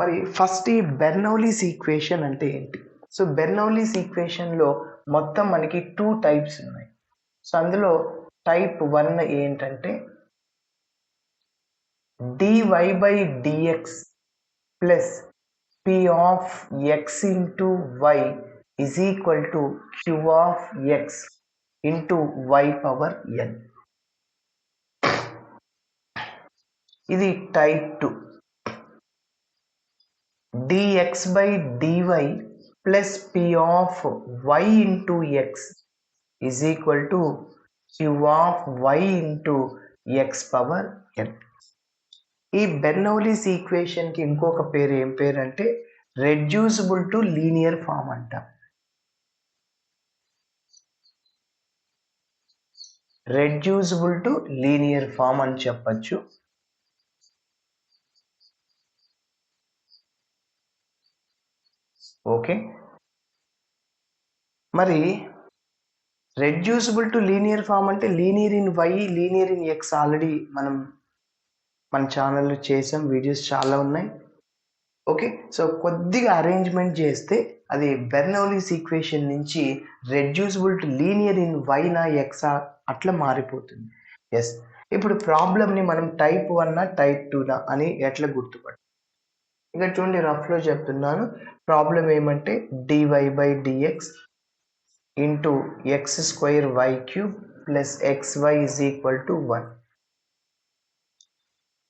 మరి ఫస్ట్ ఈ Bernoulli's equation అంటే ఏంటి? సో బెర్నౌలీస్ ఈక్వేషన్లో మొత్తం మనకి 2 టైప్స్ ఉన్నాయి. సో అందులో టైప్ 1 ఏంటంటే dy by dx plus p of x into y is equal to q of x into y power n. ఇది type 2. dx by dy plus p of y into x is equal to q of y into x power n. ఈ Bernoulli's equation కి ఇంకొక పేరు ఏం పేరు అంటే reducible to linear form అంటాం. Reducible to linear form అని చెప్పచ్చు. ఓకే, మరి రెడ్యూసిబుల్ టు లీనియర్ ఫామ్ అంటే linear in y, linear in x already మన ఛానల్లో చేసాం, వీడియోస్ చాలా ఉన్నాయి. ఓకే, సో కొద్దిగా అరేంజ్మెంట్ చేస్తే అది బెర్నౌలీస్ ఈక్వేషన్ నుంచి reducible to linear in y నా x అట్లా మారిపోతుంది. ఎస్, ఇప్పుడు ప్రాబ్లమ్ని మనం టైప్ 1 టైప్ 2 అని ఎట్లా గుర్తుపట్టాలి? ఇక్కడ చూడండి, రఫ్లో చెప్తున్నాను. ప్రాబ్లం ఏమంటే dy by dx into x square y cube plus xy is equal to 1.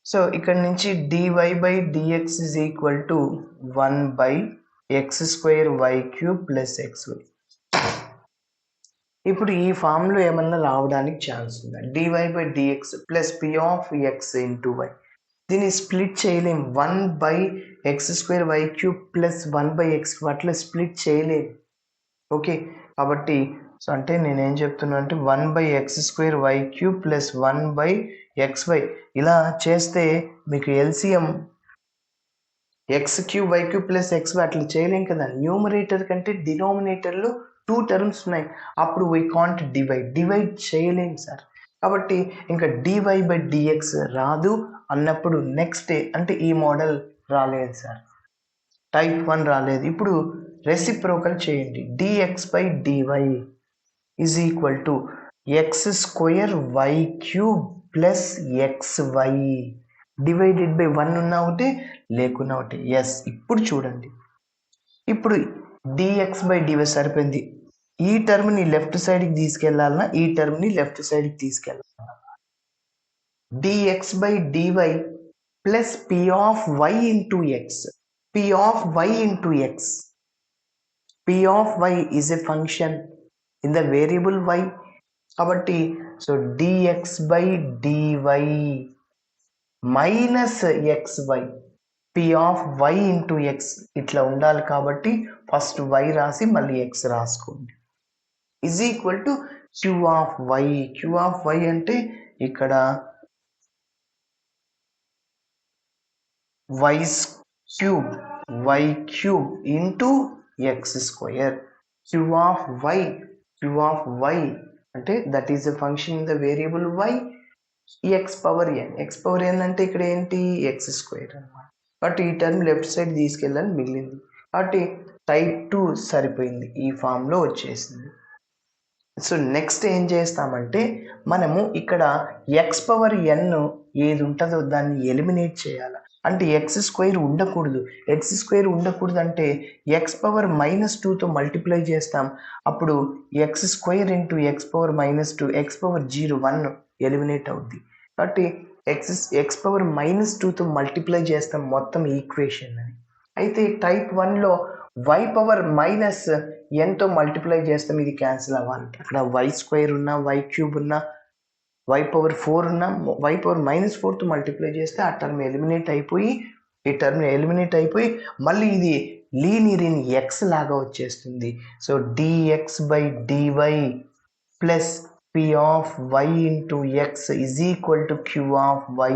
So ఇక్కడ నుంచి dy by dx is equal to 1 by x square y cube plus xy. ఇప్పుడు ఈ ఫామ్లో ఏమన్నా రావడానికి ఛాన్స్ ఉందా? dy by dx plus p of x into y. దీన్ని split చేయలేం. 1 by x square y cube plus 1 by x అట్లా split చేయలేం. ఓకే, కాబట్టి సో అంటే నేనేం చెప్తున్నా అంటే 1 by x square y cube plus 1 by xy ఇలా చేస్తే మీకు LCM x cube y cube plus xy అట్లా చేయలేం కదా. న్యూమరేటర్ కంటే డినామినేటర్లో 2 టర్మ్స్ ఉన్నాయి, అప్పుడు వీ కాంట్ డివైడ్ చేయలేం సార్. కాబట్టి ఇంకా dy బై dx రాదు అన్నప్పుడు నెక్స్ట్ అంటే ఈ మోడల్ రాలేదు సార్, టైప్ 1 రాలేదు. ఇప్పుడు రెసిప్రోకల్ చేయండి. dx by dy is equal to x square y cube plus xy divided by 1 ఉన్నా ఒకటి లేకున్నా ఒకటి. ఎస్, ఇప్పుడు చూడండి, ఇప్పుడు dx బై dy సరిపోయింది. ఈ టర్మ్ని లెఫ్ట్ సైడ్కి తీసుకెళ్లాలన్నా ఈ టర్మ్ని లెఫ్ట్ సైడ్కి తీసుకెళ్ళాలన్నా dx by dy plus p of y into x. p of y into x. p of y is a function in the variable y. కాబట్టి so dx by dy minus xy p of y into x ఇట్లా ఉండాలి. కాబట్టి first y రాసి మళ్ళీ x రాసుకోండి. Is equal to q of y. q of y అంటే ఇక్కడ y cube into x square. q of y అంటే that is a function in the variable y. x power n, x power n అంటే ఇక్కడ ఏంటి x square అన్నమాట. కాబట్టి ఈ term left side తీసుకెళ్ళాలని మిగిలింది. కాబట్టి టైప్ 2 సరిపోయింది, ఈ ఫామ్లో వచ్చేసింది. సో నెక్స్ట్ ఏం చేస్తామంటే మనము ఇక్కడ x పవర్ n ఏది ఉంటుందో దాన్ని ఎలిమినేట్ చేయాలి. అంటే ఎక్స్ స్క్వేర్ ఉండకూడదు. ఎక్స్ స్క్వేర్ ఉండకూడదు అంటే ఎక్స్ పవర్ -2తో మల్టిప్లై చేస్తాం. అప్పుడు X square into X power -2 X power 0 1 eliminate అవుద్ది. కాబట్టి ఎక్స్ పవర్ -2తో మల్టిప్లై చేస్తాం మొత్తం ఈక్వేషన్ అని. అయితే టైప్ 1లో y పవర్ -nతో మల్టిప్లై చేస్తాం, ఇది క్యాన్సిల్ అవ్వాలంటే అక్కడ y స్క్వేర్ ఉన్నా y క్యూబ్ ఉన్నా y పవర్ 4 ఉన్నా y పవర్ -4తో మల్టిప్లై చేస్తే ఆ టర్మ్ ఎలిమినేట్ అయిపోయి ఈ టర్మ్ ఎలిమినేట్ అయిపోయి మళ్ళీ ఇది లీనియర్ ఇన్ x లాగా వచ్చేస్తుంది. So dx by dy plus p of y into x is equal to q of y.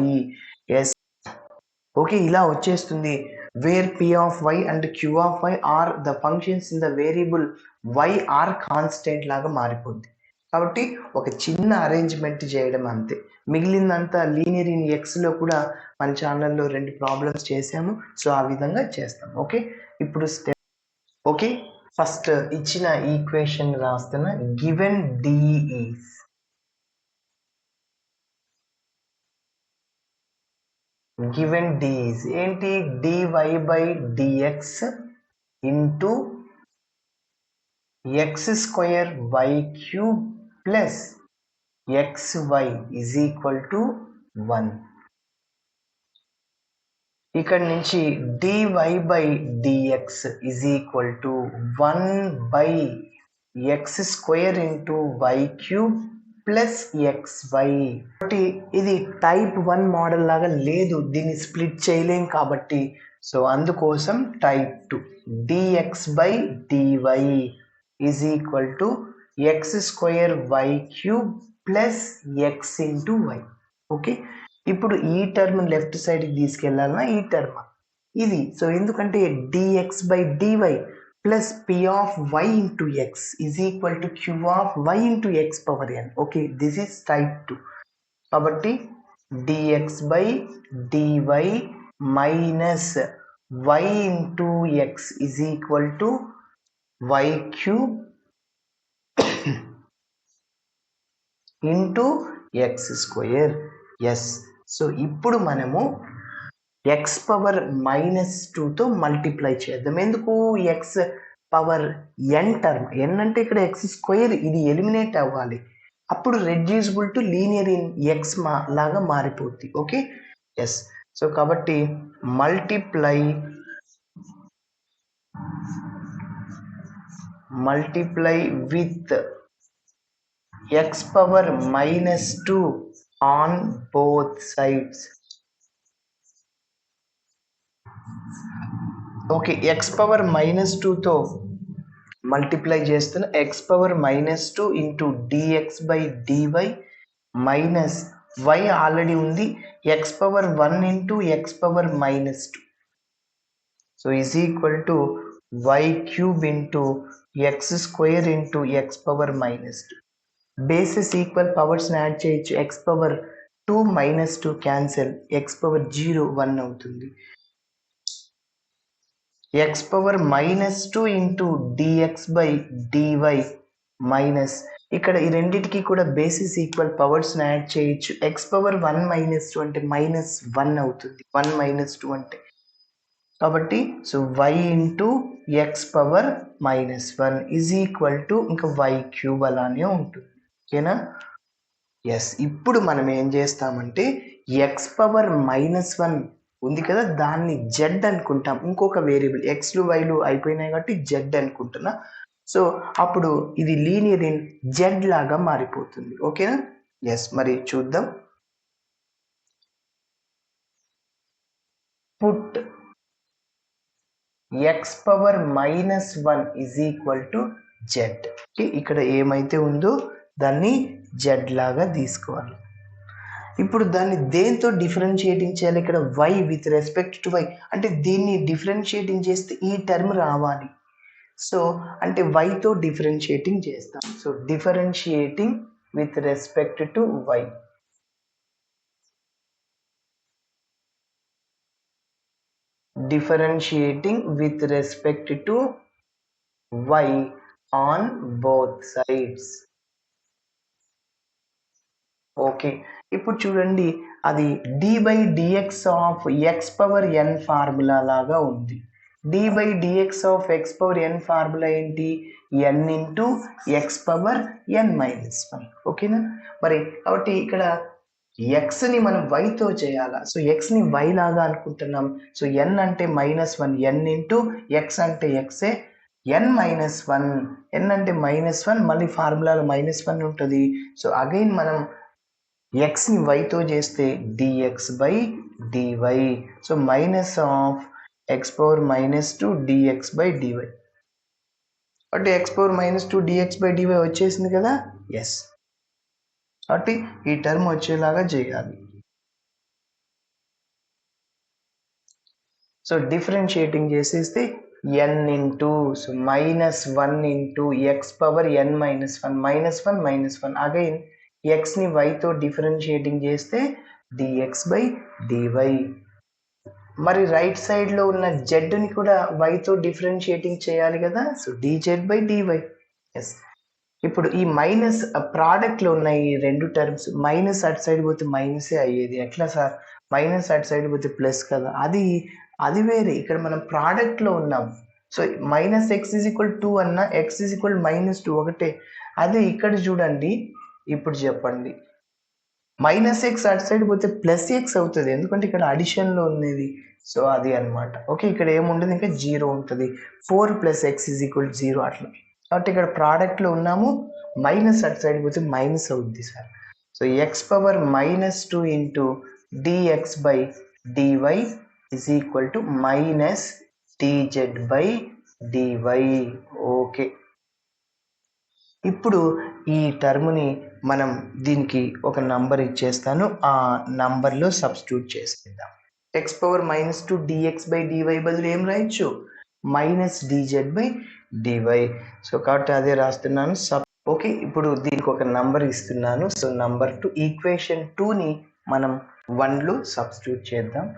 Yes, okay, ఇలా వచ్చేస్తుంది. Where p of y and q of y are the functions in the variable y or constant లాగా మారిపోద్ది. కాబట్టి ఒక చిన్న arrangement చేయడం అంతే. మిగిలిందంతా లీనియర్ ఇన్ ఎక్స్లో కూడా మన ఛానల్లో 2 ప్రాబ్లమ్స్ చేసాము. సో ఆ విధంగా చేస్తాం. ఓకే, ఇప్పుడు స్టెప్. ఓకే, ఫస్ట్ ఇచ్చిన ఈక్వేషన్ రాస్తున్న. గివెన్ డి ఈస్ ఏంటి? dy by dx into x square y cube plus xy is equal to 1. ఇక్కడ నుంచి dy by dx is equal to 1 by x square into y cube plus xy. కాబట్టి ఇది type 1 model లాగా లేదు, దీన్ని split చేయలేం కాబట్టి, సో అందుకోసం type 2. dx by dy is equal to x square y cube plus x into y. Okay, ఇప్పుడు ఈ టర్మ్ లెఫ్ట్ సైడ్కి తీసుకెళ్ళాలన్నా ఈ టర్మ్ ఇది. సో ఎందుకంటే dx by dy plus p of y into x is equal to q of y into x power n. Okay, this is type 2. కాబట్టి dx by dy minus y into x is equal to y cube into x square. Yes, so ఇప్పుడు మనము x power -2తో multiply చేద్దాం. ఎందుకు? x power n term, n అంటే ఇక్కడ x square, ఇది eliminate అవ్వాలి, అప్పుడు reducible to linear in x లాగా మారిపోద్ది. Okay, yes. సో కాబట్టి multiply with x power -2 on both sides. Okay, x power -2తో మల్టిప్లై చేస్తున్న. x power -2 into dx by dy minus y already ఉంది, x power 1 into x power -2. So is equal to y cube into x square into x power -2. Bases equal, పవర్స్ని add చేయొచ్చు. x power 2 -2 cancel, x power 0 1 అవుతుంది. x power -2 into dx by dy minus, ఇక్కడ ఈ రెండింటికి కూడా basis equal, powers add చేయొచ్చు. x power 1 -2 అంటే -1 అవుతుంది, 1 -2 అంటే. కాబట్టి so y into x power -1 is equal to ఇంకా y క్యూబ్ అలానే ఉంటుంది. ఓకేనా? ఎస్. ఇప్పుడు మనం ఏం చేస్తామంటే x పవర్ -1 ఉంది కదా, దాన్ని జెడ్ అనుకుంటాం. ఇంకొక వేరియబుల్ ఎక్స్లు వైలు అయిపోయినాయి కాబట్టి జెడ్ అనుకుంటున్నా. సో అప్పుడు ఇది లీనియర్ ఇన్ జెడ్ లాగా మారిపోతుంది. ఓకేనా? ఎస్. మరి చూద్దాం. Put x power -1 is equal to Z. ఇక్కడ ఏమైతే ఉందో దాన్ని జెడ్ లాగా తీసుకోవాలి. ఇప్పుడు దాన్ని దేంతో డిఫరెన్షియేటింగ్ చేయాలి? ఇక్కడ y with respect to y, అంటే దీన్ని డిఫరెన్షియేటింగ్ చేస్తే ఈ టర్మ్ రావాలి. సో అంటే yతో డిఫరెన్షియేటింగ్ చేస్తాం. So differentiating with respect to y. Differentiating with respect to y on both sides. Okay, ఇప్పుడు చూడండి, అది dy by dx of x power n formula లాగా ఉంది. dy by dx of x power n formula ఏంటి? n into x power n -1. ఓకేనా? మరి కాబట్టి ఇక్కడ xని మనం yతో చేయాలా? సో xని y లాగా అనుకుంటున్నాం. సో n అంటే -1, n ఇంటూ x అంటే xే, n -1, n అంటే -1, మళ్ళీ ఫార్ములాలో -1 ఉంటుంది. సో అగైన్ మనం xని yతో చేస్తే dx by dy. So minus of x power -2 dx by dy. అంటే x power -2 dx by dy వచ్చేసింది కదా. ఎస్. కాబట్టి ఈ టర్మ్ వచ్చేలాగా చేయాలి. సో డిఫరెన్షియేటింగ్ చేసేస్తే n into, so -1 into x power n -1, -1 -1 again ఎక్స్ని వైతో డిఫరెన్షియేటింగ్ చేస్తే డిఎక్స్ బై డివై. మరి రైట్ సైడ్లో ఉన్న జెడ్ని కూడా వైతో డిఫరెన్షియేటింగ్ చేయాలి కదా, so dz by dy. Yes, ఇప్పుడు ఈ మైనస్ ప్రోడక్ట్లో ఉన్న ఈ రెండు టర్మ్స్ మైనస్ అటు సైడ్ పోతే మైనసే అయ్యేది. ఎట్లా సార్, మైనస్ అటు సైడ్ పోతే ప్లస్ కదా, అది వేరే. ఇక్కడ మనం ప్రోడక్ట్లో ఉన్నాం. So minus X is equal 2 అన్న ఎక్స్ ఈజ్ ఈక్వల్ -2 ఒకటే. అదే ఇక్కడ చూడండి, ఇప్పుడు చెప్పండి, మైనస్ ఎక్స్ అటు సైడ్ పోతే ప్లస్ ఎక్స్ అవుతుంది, ఎందుకంటే ఇక్కడ అడిషన్లో ఉన్నది. సో అది అనమాట. ఓకే, ఇక్కడ ఏముంటుంది, ఇంకా 0 ఉంటుంది. 4 + x ఈజ్ ఈక్వల్ 0 అట్లా. కాబట్టి ఇక్కడ ప్రోడక్ట్లో ఉన్నాము, మైనస్ అటు సైడ్ పోతే మైనస్ అవుద్ది sir. So x power -2 into dx by dy is equal to minus dz by DY. Okay, ఇప్పుడు ఈ టర్మ్ని మనం దీనికి ఒక నంబర్ ఇచ్చేస్తాను, ఆ నంబర్లో సబ్స్టిట్యూట్ చేసేద్దాం. X power -2 dx by dy బదులు ఏం రాయొచ్చు, -dz బై డివై. సో కాబట్టి అదే రాస్తున్నాను. ఓకే, ఇప్పుడు దీనికి ఒక నంబర్ ఇస్తున్నాను. సో నంబర్ 2, ఈక్వేషన్ 2ని మనం 1లో సబ్స్టిట్యూట్ చేద్దాం.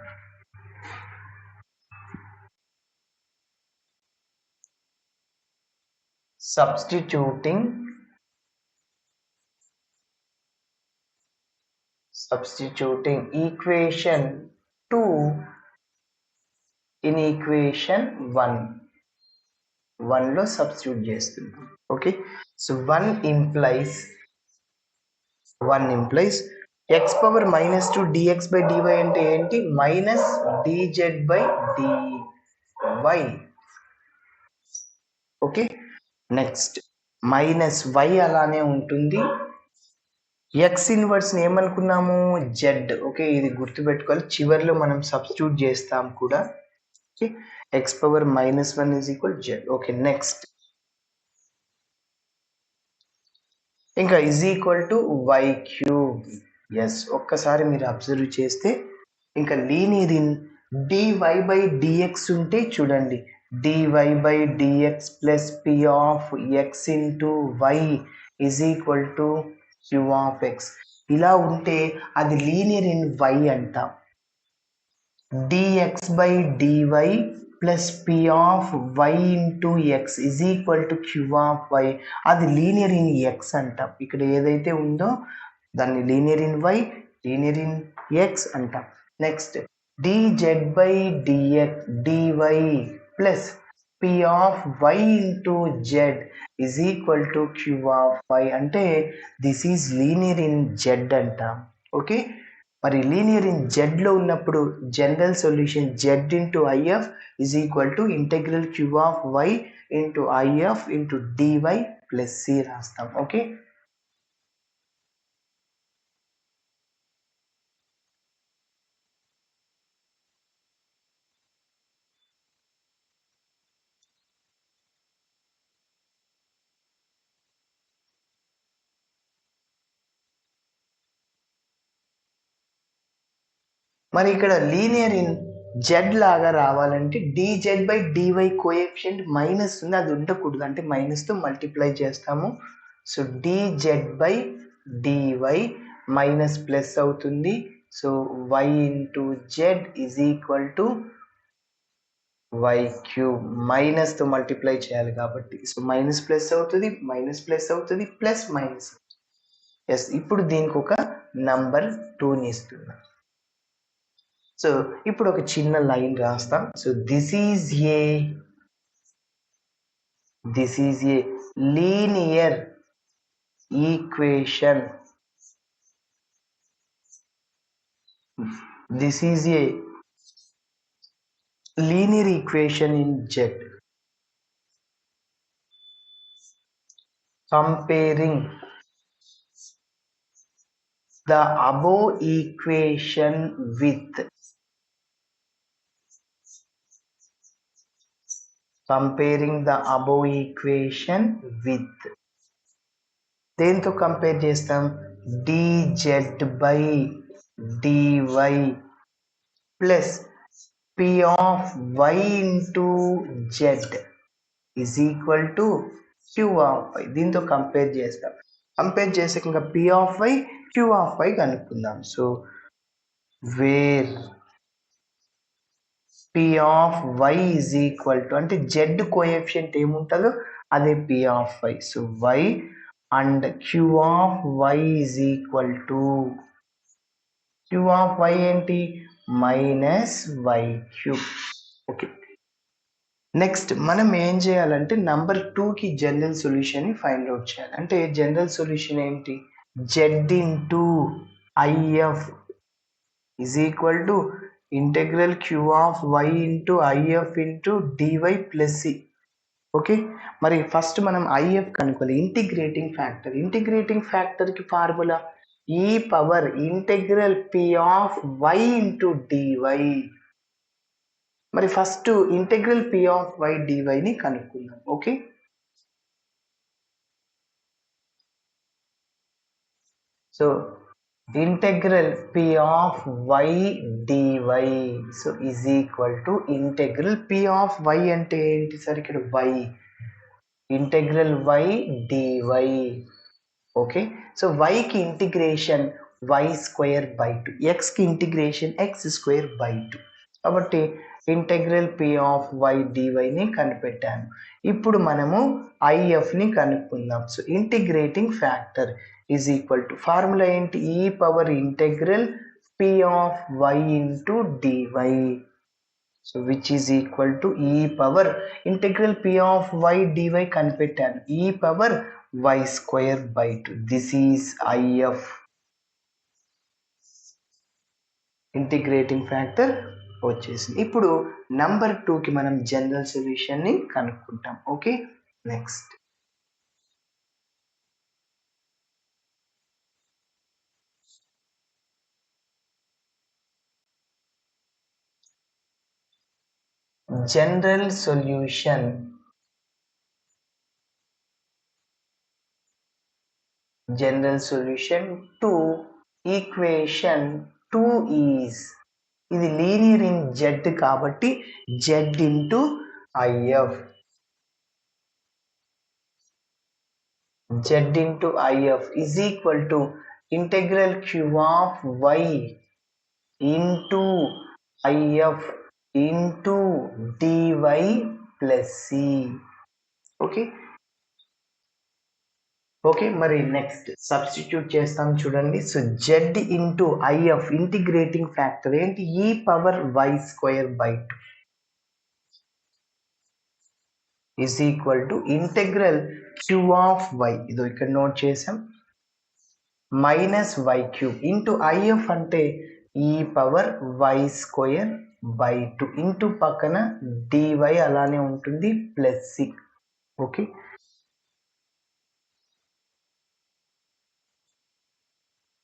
substituting equation 2 in equation 1లో సబ్స్టిట్యూట్ చేస్తున్నాం. Okay, so 1 implies x power -2 dx by dy అంటే ఏంటి, -dz by DY. Okay, next -y అలానే ఉంటుంది. ఎక్స్ ఇన్వర్స్ని ఏమనుకున్నాము, జెడ్. ఓకే, ఇది గుర్తుపెట్టుకోవాలి, చివరిలో మనం సబ్స్టిట్యూట్ చేస్తాం కూడా. Okay, x power -1 is equal z. Okay, next ఇంకా is equal to y cube. Yes, ఒక్కసారి మీరు అబ్జర్వ్ చేస్తే ఇంకా linear in DY by dx ఉంటే చూడండి, dy by dx plus p of x into y is equal to q of x. ఇలా ఉంటే అది లీనియర్ ఇన్ y అంటాం. dx by dy plus p of y into x is equal to q of y, అది linear in x అంటాం. ఇక్కడ ఏదైతే ఉందో దాన్ని linear in y, linear in x అంటాం. Next dz by dx dy plus p of y into z is equal to q of y, అంటే this is linear in z అంటాం. Okay, మరి linear in z లో ఉన్నప్పుడు general solution z into if is equal to integral q of y into if into dy plus c రాస్తాం. Okay, మరి ఇక్కడ linear in z లాగా రావాలంటే dz by dy coefficient minus ఉంది, అది ఉండకూడదు, అంటే మైనస్తో మల్టిప్లై చేస్తాము. So dz by dy minus plus అవుతుంది. So y into z is equal to y cube, మైనస్తో multiply చేయాలి కాబట్టి. సో మైనస్ ప్లస్ అవుతుంది, మైనస్ ప్లస్ అవుతుంది, ప్లస్ మైనస్. ఎస్, ఇప్పుడు దీనికి ఒక నంబర్ 2ని ఇస్తున్నాం. సో ఇప్పుడు ఒక చిన్న లైన్ రాస్తాం. So this is a linear equation, this is a linear equation in Z comparing the above equation with దేంతో కంపేర్ చేస్తాం, dz by dy plus p of y into z is equal to q of y, దీంతో compare చేస్తాం. Compare చేసాక ఇంకా p of y q of y కనుక్కుందాం. So where p of y is equal to అంటే z coefficient ఏముంటుందో అదే p of y. So y and q of y is equal to q of y ఏంటి minus y cube. Okay, next మనం ఏం చేయాలంటే number 2కి general solution ని find out చేయాలి. అంటే జనరల్ సొల్యూషన్ ఏంటి z into IF is equal to integral q of y into IF into dy plus c. Okay, మరి ఫస్ట్ మనం ఐఎఫ్ కనుక్కోవాలి. ఇంటిగ్రేటింగ్ ఫ్యాక్టర్కి formula e power integral p of y into dy. మరి first integral p of y dy ని కనుక్కుందాం. Okay, so integral p of y dy so is equal to integral p of y అంటే ఏంటి sir ఇక్కడ y integral y dy. Okay, so y కి integration y square by 2, x కి integration x square by 2. కాబట్టి integral p of y dy ని కనిపెట్టాను. ఇప్పుడు మనము IF ని కనుక్కుందాం. So integrating factor is equal to formula ఏంటి e power integral p of y into dy. So which is equal to e power integral p of y dy కనిపెట్టాను e power y square by 2. This is IF integrating factor వచ్చేసింది. ఇప్పుడు number 2కి మనం general solution ని కనుక్కుంటాం. Okay, next general solution to equation 2 is ఇది linear in z కాబట్టి z into IF is equal to integral q of y into IF into dy plus c. Okay, మరి next substitute చేస్తాం చూడండి. So z into IF integrating factor ఏంటి e power y square by 2 is equal to integral q of y ఇదో ఇక్కడ note చేసాం minus y cube into IF అంటే e power y square by 2 into పక్కన DY అలానే ఉంటుంది plus c. Okay,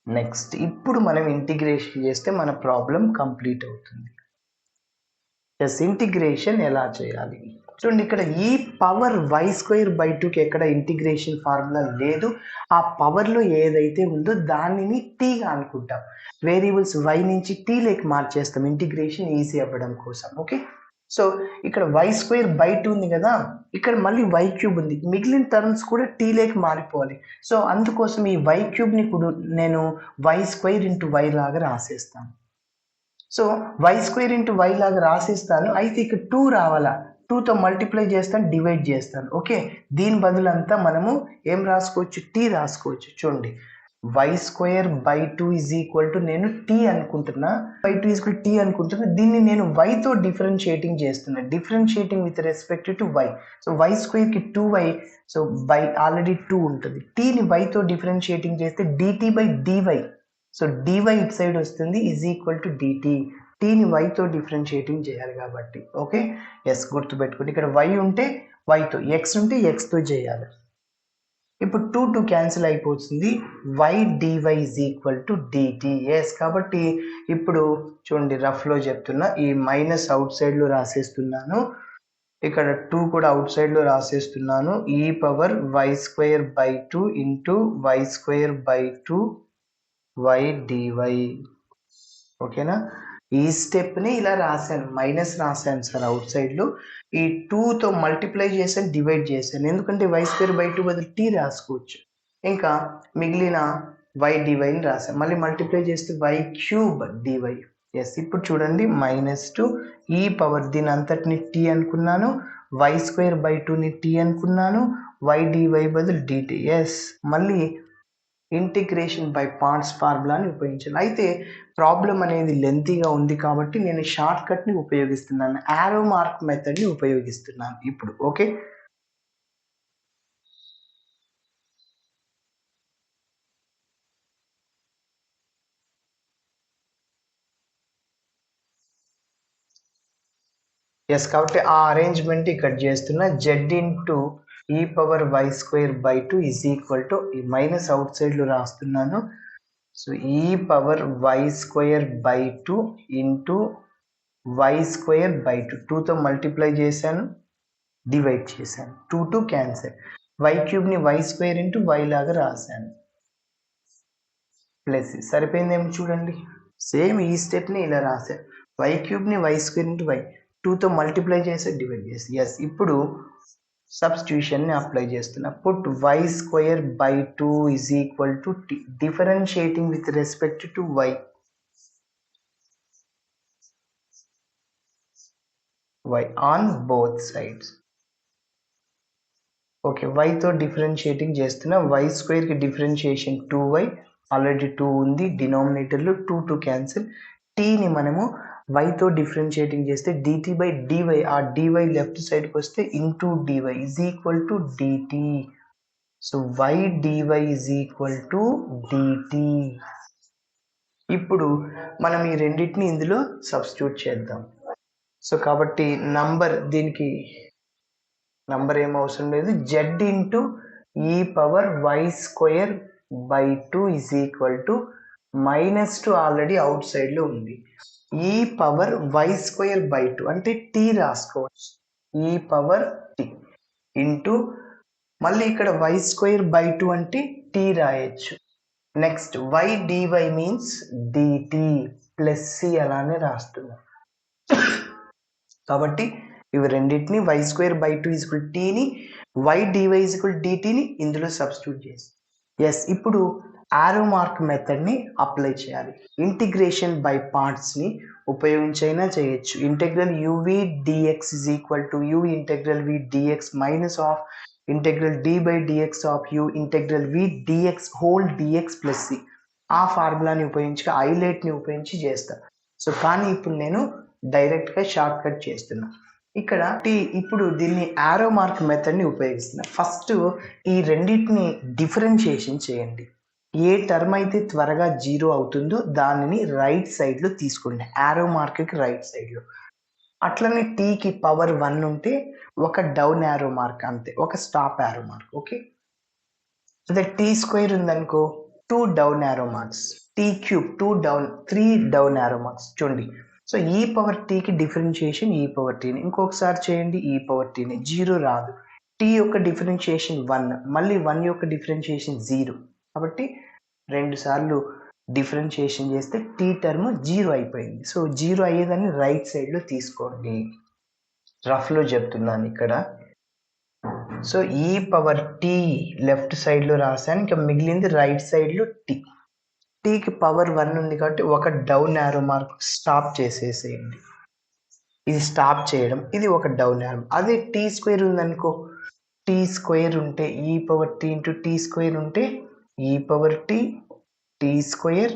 next ఇప్పుడు మనం ఇంటిగ్రేషన్ చేస్తే మన ప్రాబ్లం కంప్లీట్ అవుతుంది. ఇంటిగ్రేషన్ ఎలా చేయాలి చూడండి. ఇక్కడ ఈ పవర్ y స్క్వేర్ బై 2కి ఎక్కడ ఇంటిగ్రేషన్ ఫార్ములా లేదు. ఆ పవర్లో ఏదైతే ఉందో దానిని టీగా అనుకుంటాం. వేరియబుల్స్ y నుంచి టీ లేక మార్చేస్తాం ఇంటిగ్రేషన్ ఈజీ అవ్వడం కోసం. ఓకే, సో ఇక్కడ y స్క్వేర్ బై 2 ఉంది కదా, ఇక్కడ మళ్ళీ y క్యూబ్ ఉంది, మిగిలిన టర్మ్స్ కూడా టీ లేక మారిపోవాలి. సో అందుకోసం ఈ y క్యూబ్ని కూడా నేను y స్క్వేర్ ఇంటూ y లాగా రాసేస్తాను. So y square into y లాగా రాసేస్తాను. అయితే ఇక్కడ 2 రావాలా, 2తో మల్టిప్లై చేస్తాను, డివైడ్ చేస్తాను. ఓకే, దీని బదులంతా మనము ఏం రాసుకోవచ్చు టీ రాసుకోవచ్చు. చూడండి y square by 2 is equal to నేను టీ అనుకుంటున్నా, బై 2 ఈజ్ ఈక్వల్ టీ అనుకుంటున్నా. దీన్ని నేను yతో డిఫరెన్షియేటింగ్ చేస్తున్నా, differentiating with respect to y. So y స్క్వేర్కి 2y, so by already 2 ఉంటుంది. టీని yతో డిఫరెన్షియేటింగ్ చేస్తే dt by dy, so dy it side వస్తుంది ఈజ్ ఈక్వల్ టు dt. టీని yతో డిఫరెన్షియేటింగ్ చేయాలి కాబట్టి. ఓకే, ఎస్ గుర్తుపెట్టుకోండి. ఇక్కడ y ఉంటే yతో, x ఉంటే xతో చేయాలి. ఇప్పుడు 2 క్యాన్సిల్ అయిపోతుంది, y dy is equal to dt. Yes, కాబట్టి ఇప్పుడు చూడండి రఫ్లో చెప్తున్నా, ఈ మైనస్ అవుట్ సైడ్లో రాసేస్తున్నాను, ఇక్కడ 2 కూడా అవుట్ సైడ్లో రాసేస్తున్నాను. ఈ power y square by 2 into y square by 2 y dy. ఓకేనా, ఈ స్టెప్ని ఇలా రాశాను, మైనస్ రాశాను సార్ అవుట్ సైడ్లో. ఈ 2తో మల్టిప్లై చేశాను, డివైడ్ చేశాను, ఎందుకంటే y స్క్వేర్ బై 2 బదులు టీ రాసుకోవచ్చు. ఇంకా మిగిలిన y dyని రాసాం. మళ్ళీ మల్టిప్లై చేస్తే y క్యూబ్ dy. ఎస్, ఇప్పుడు చూడండి -2 ఈ పవర్ దీని అంతటిని t అనుకున్నాను, y²/2ని t అనుకున్నాను, y dy బదులు dt. ఎస్, మళ్ళీ ఇంటిగ్రేషన్ బై పార్ట్స్ ఫార్ములాని ఉపయోగించాలి. అయితే ప్రాబ్లం అనేది లెంతీగా ఉంది కాబట్టి నేను షార్ట్ కట్ని ఉపయోగిస్తున్నాను, యారో మార్క్ మెథడ్ని ఉపయోగిస్తున్నాను ఇప్పుడు. ఓకే, ఎస్, కాబట్టి ఆ అరేంజ్మెంట్ ఇక్కడ చేస్తున్నా. z into e⁻y²/2 is equal to minus out సైడ్లో రాస్తున్నాను. సో e⁻y²/2 ఇంటూ y²/2 2తో మల్టిప్లై చేశాను, డివైడ్ చేశాను, 2 cancel. y³ y² into y లాగా రాశాను, ప్లస్ సరిపోయిందేమో చూడండి. సేమ్ ఈ స్టెప్ని ఇలా రాశాను, y³ y² ఇంటూ y 2తో మల్టిప్లై చేసి డివైడ్ చేసి. ఎస్, ఇప్పుడు సబ్స్టిట్యూషన్ని అప్లై చేస్తున్నా. Put y²/2 is equal to t, differentiating with respect to y on both sides. Okay, వైతో డిఫరెన్షియేటింగ్ చేస్తున్నా. y² కి డిఫరెన్షియేషన్ 2y, ఆల్రెడీ 2 ఉంది డినామినేటర్లో, 2 క్యాన్సిల్. టీని మనము వైతో డిఫరెన్షియేటింగ్ చేస్తే dt/dy, ఆ dy లెఫ్ట్ సైడ్కి వస్తే into dy is equal to dt. So y dy is equal to dt. ఇప్పుడు మనం ఈ రెండింటిని ఇందులో సబ్స్టిట్యూట్ చేద్దాం. సో కాబట్టి దీనికి నంబర్ ఏం అవసరం లేదు. z into e⁻y²/2 is equal to -2 already out సైడ్లో ఉంది. e⁻y²/2 అంటే t రాసుకోవచ్చు, e⁻t ఇంటూ మళ్ళీ ఇక్కడ y²/2 అంటే t రాయొచ్చు. Next y dy means dt plus c అలానే రాస్తున్నాం. కాబట్టి ఇవి రెండింటిని y²/2 ఈక్వల్ టీని, y dy ఈక్వల్ dtని ఇందులో సబ్స్టిట్యూట్ చేసి. ఎస్, ఇప్పుడు యారో మార్క్ మెథడ్ని అప్లై చేయాలి. ఇంటిగ్రేషన్ బై పార్ట్స్ని ఉపయోగించైనా చేయొచ్చు. Integral uv dx is equal to u integral v dx minus of integral d/dx of u integral v dx whole dx plus c. ఆ ఫార్ములాని ఉపయోగించి ఐలెట్ని ఉపయోగించి చేస్తాను. So కానీ ఇప్పుడు నేను డైరెక్ట్గా షార్ట్ కట్ చేస్తున్నా. ఇక్కడ ఇప్పుడు దీన్ని యారో మార్క్ మెథడ్ని ఉపయోగిస్తున్నా. ఫస్ట్ ఈ రెండింటిని డిఫరెన్షియేషన్ చేయండి. ఏ టర్మ్ అయితే త్వరగా 0 అవుతుందో దానిని రైట్ సైడ్లో తీసుకోండి, యారో మార్క్కి రైట్ సైడ్లో. అట్లనే టీకి పవర్ 1 ఉంటే ఒక డౌన్ యారో మార్క్, అంతే, ఒక స్టాప్ యారో మార్క్. ఓకే, అదే t² ఉందనుకో 2 down arrow marks, t³ 2 down, 3 down arrow marks. చూడండి, సో e⁻tకి డిఫరెన్షియేషన్ e⁻tని ఇంకొకసారి చేయండి, e⁻tని 0 రాదు. t యొక్క డిఫరెన్షియేషన్ 1, మళ్ళీ 1 యొక్క డిఫరెన్షియేషన్ 0. కాబట్టి 2 సార్లు డిఫరెన్షియేషన్ చేస్తే t టర్మ్ 0 అయిపోయింది. సో 0 అయ్యేదాన్ని రైట్ సైడ్లో తీసుకోండి, రఫ్లో చెప్తున్నాను ఇక్కడ. సో e⁻t లెఫ్ట్ సైడ్లో రాశాను, ఇంకా మిగిలింది రైట్ సైడ్లో t. టీకి పవర్ 1 ఉంది కాబట్టి ఒక డౌన్ యారో మార్క్ స్టాప్ చేసేసేయండి. ఇది స్టాప్ చేయడం, ఇది ఒక డౌన్ యారో. అదే t² ఉందనుకో, t² ఉంటే e⁻t ఇంటూ t² ఉంటే e⁻t t²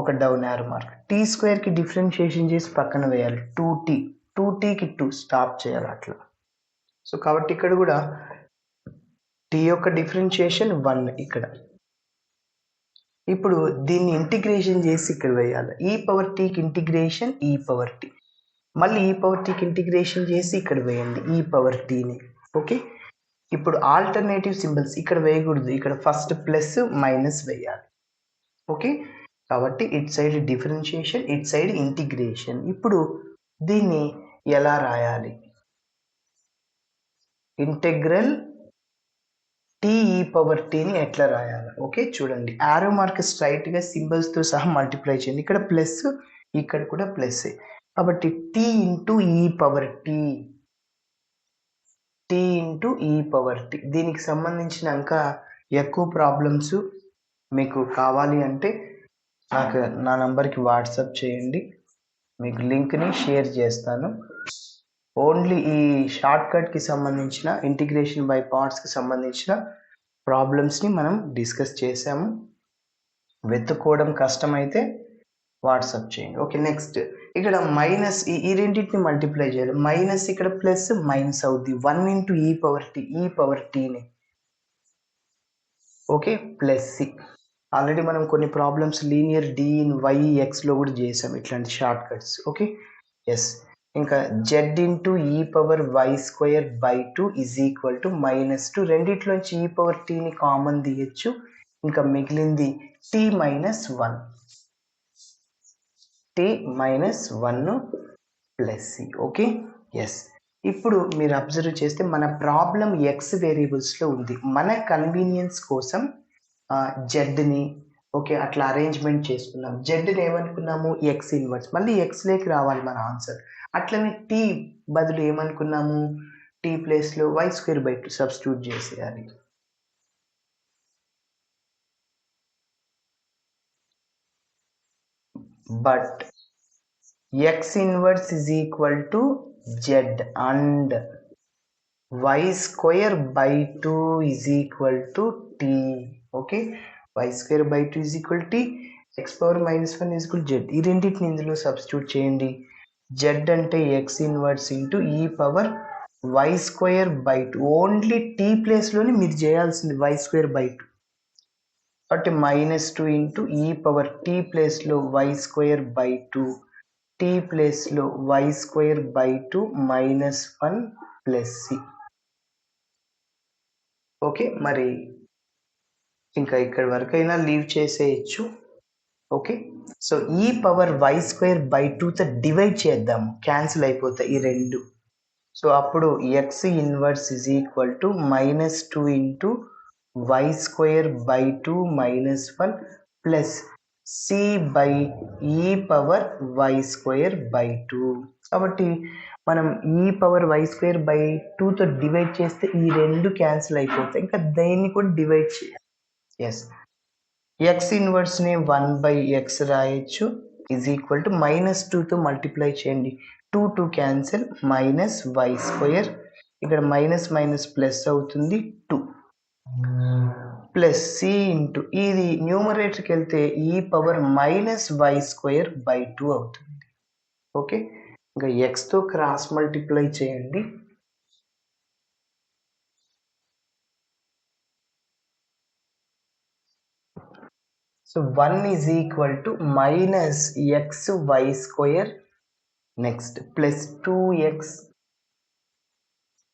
ఒక డౌన్ యారో మార్క్. t²కి డిఫరెన్షియేషన్ చేసి పక్కన వేయాలి, 2tకి 2 స్టాప్ చేయాలి అట్లా. సో కాబట్టి ఇక్కడ కూడా t యొక్క డిఫరెన్షియేషన్ 1 ఇక్కడ. ఇప్పుడు దీన్ని ఇంటిగ్రేషన్ చేసి ఇక్కడ వేయాలి. e⁻tకి ఇంటిగ్రేషన్ e⁻t, మళ్ళీ e⁻tకి ఇంటిగ్రేషన్ చేసి ఇక్కడ వేయండి e⁻tని. ఓకే, ఇప్పుడు ఆల్టర్నేటివ్ సింబల్స్ ఇక్కడ వేయకూడదు, ఇక్కడ ఫస్ట్ ప్లస్ మైనస్ వేయాలి. ఓకే, కాబట్టి it side differentiation, it side integration. ఇప్పుడు దీన్ని ఎలా రాయాలి? ఇంటెగ్రల్ t⁻tని ఎట్లా రాయాలి? ఓకే, చూడండి, యారో మార్క్ స్ట్రైట్గా సింబల్స్తో సహా మల్టిప్లై చేయండి. ఇక్కడ ప్లస్, ఇక్కడ కూడా ప్లస్. కాబట్టి t ఇంటూ e⁻t, దీనికి సంబంధించిన అంక ఎక్కువ ప్రాబ్లమ్స్ మీకు కావాలి అంటే నాకు నా నంబర్కి వాట్సాప్ చేయండి, మీకు లింక్ని షేర్ చేస్తాను. ఓన్లీ ఈ షార్ట్ కట్కి సంబంధించిన ఇంటిగ్రేషన్ బై పార్ట్స్కి సంబంధించిన ప్రాబ్లమ్స్ని మనం డిస్కస్ చేసాము. వెతుక్కోవడం కష్టమైతే వాట్సాప్ చేయండి. ఓకే, నెక్స్ట్ ఇక్కడ మైనస్ ఈ రెండింటిని మల్టిప్లై చేయాలి. మైనస్ ఇక్కడ ప్లస్ మైనస్ అవుద్ది. 1 ఇంటూ ఈ పవర్ టీని ఓకే ప్లస్ సి. ఆల్రెడీ మనం కొన్ని problems linear d in y ఎక్స్లో కూడా చేసాం ఇట్లాంటి షార్ట్ కట్స్. Okay yes. ఇంకా z into e power y square by 2 is equal to -2. రెండిట్లోంచి ఈ పవర్ టీని కామన్ తీయచ్చు. ఇంకా మిగిలింది t minus 1 plus c. Okay yes. ఇప్పుడు మీరు అబ్జర్వ్ చేస్తే మన ప్రాబ్లం ఎక్స్ వేరియబుల్స్లో ఉంది. మన కన్వీనియన్స్ కోసం జెడ్ని ఓకే అట్లా అరేంజ్మెంట్ చేసుకున్నాం. జెడ్ని ఏమనుకున్నాము ఎక్స్ ఇన్వర్స్, మళ్ళీ ఎక్స్లోకి రావాలి మన ఆన్సర్. అట్లనే టీ బదులు ఏమనుకున్నాము టీ ప్లేస్లో వై స్క్వేర్ బై 2 సబ్స్టిట్యూట్ చేసేయాలి. But x inverse is equal to z and y square by 2 is equal to t. Okay, y square by 2 is equal to t, x power minus 1 is equal to z. ఈ రెండింటిని ఇందులో substitute చేయండి. z అంటే x inverse into e power y square by 2. Only t ప్లేస్లోనే మీరు చేయాల్సింది y square by 2. కాబట్టి -2 into e power t ప్లేస్లో y స్క్వేర్ బై 2, t ప్లేస్లో y square by 2 -1 plus c. Okay, మరి ఇంకా ఇక్కడ వరకైనా లీవ్ చేసేయచ్చు. Okay, so e power y square by 2తో డివైడ్ చేద్దాము, క్యాన్సిల్ అయిపోతాయి ఈ రెండు. సో అప్పుడు x inverse is equal to -2 into y square by 2 -1 plus c by e power y square by 2. కాబట్టి మనం e power y square by 2తో divide చేస్తే ఈ రెండు క్యాన్సిల్ అయిపోతాయి. ఇంకా దేన్ని కూడా డివైడ్ చేయాలి. ఎస్, ఎక్స్ ఇన్వర్స్ని 1/x రాయొచ్చు ఈజ్ ఈక్వల్ టు -2తో మల్టిప్లై చేయండి. 2 క్యాన్సిల్ మైనస్ y స్క్వేర్, ఇక్కడ మైనస్ మైనస్ ప్లస్ అవుతుంది 2 ప్లస్ సి ఇంటూ ఇది న్యూమరేటర్కి వెళ్తే ఈ పవర్ -y స్క్వేర్ బై 2 అవుతుంది. ఓకే, ఇంకా ఎక్స్తో క్రాస్ మల్టిప్లై చేయండి. So 1 is equal to -xy square, next plus 2x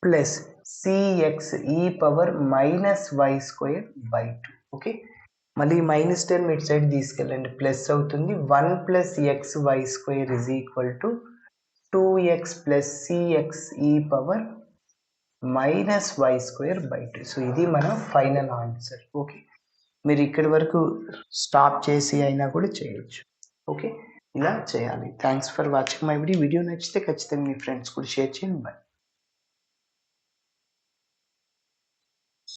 plus cx ఈ power -y square by 2. Okay, మళ్ళీ మైనస్ టర్మ్ ఇటు సైడ్ తీసుకెళ్ళండి, ప్లస్ అవుతుంది. 1 plus xy square is equal to 2x plus cx ఈ power -y square by 2. So ఇది మన final answer. Okay, మీరు ఇక్కడి వరకు స్టాప్ చేసి అయినా కూడా చేయొచ్చు. ఓకే, ఇలా చేయాలి. Thanks for watching my video. Video నచ్చితే ఖచ్చితంగా మీ ఫ్రెండ్స్ కూడా షేర్ చేయండి. బాయ్.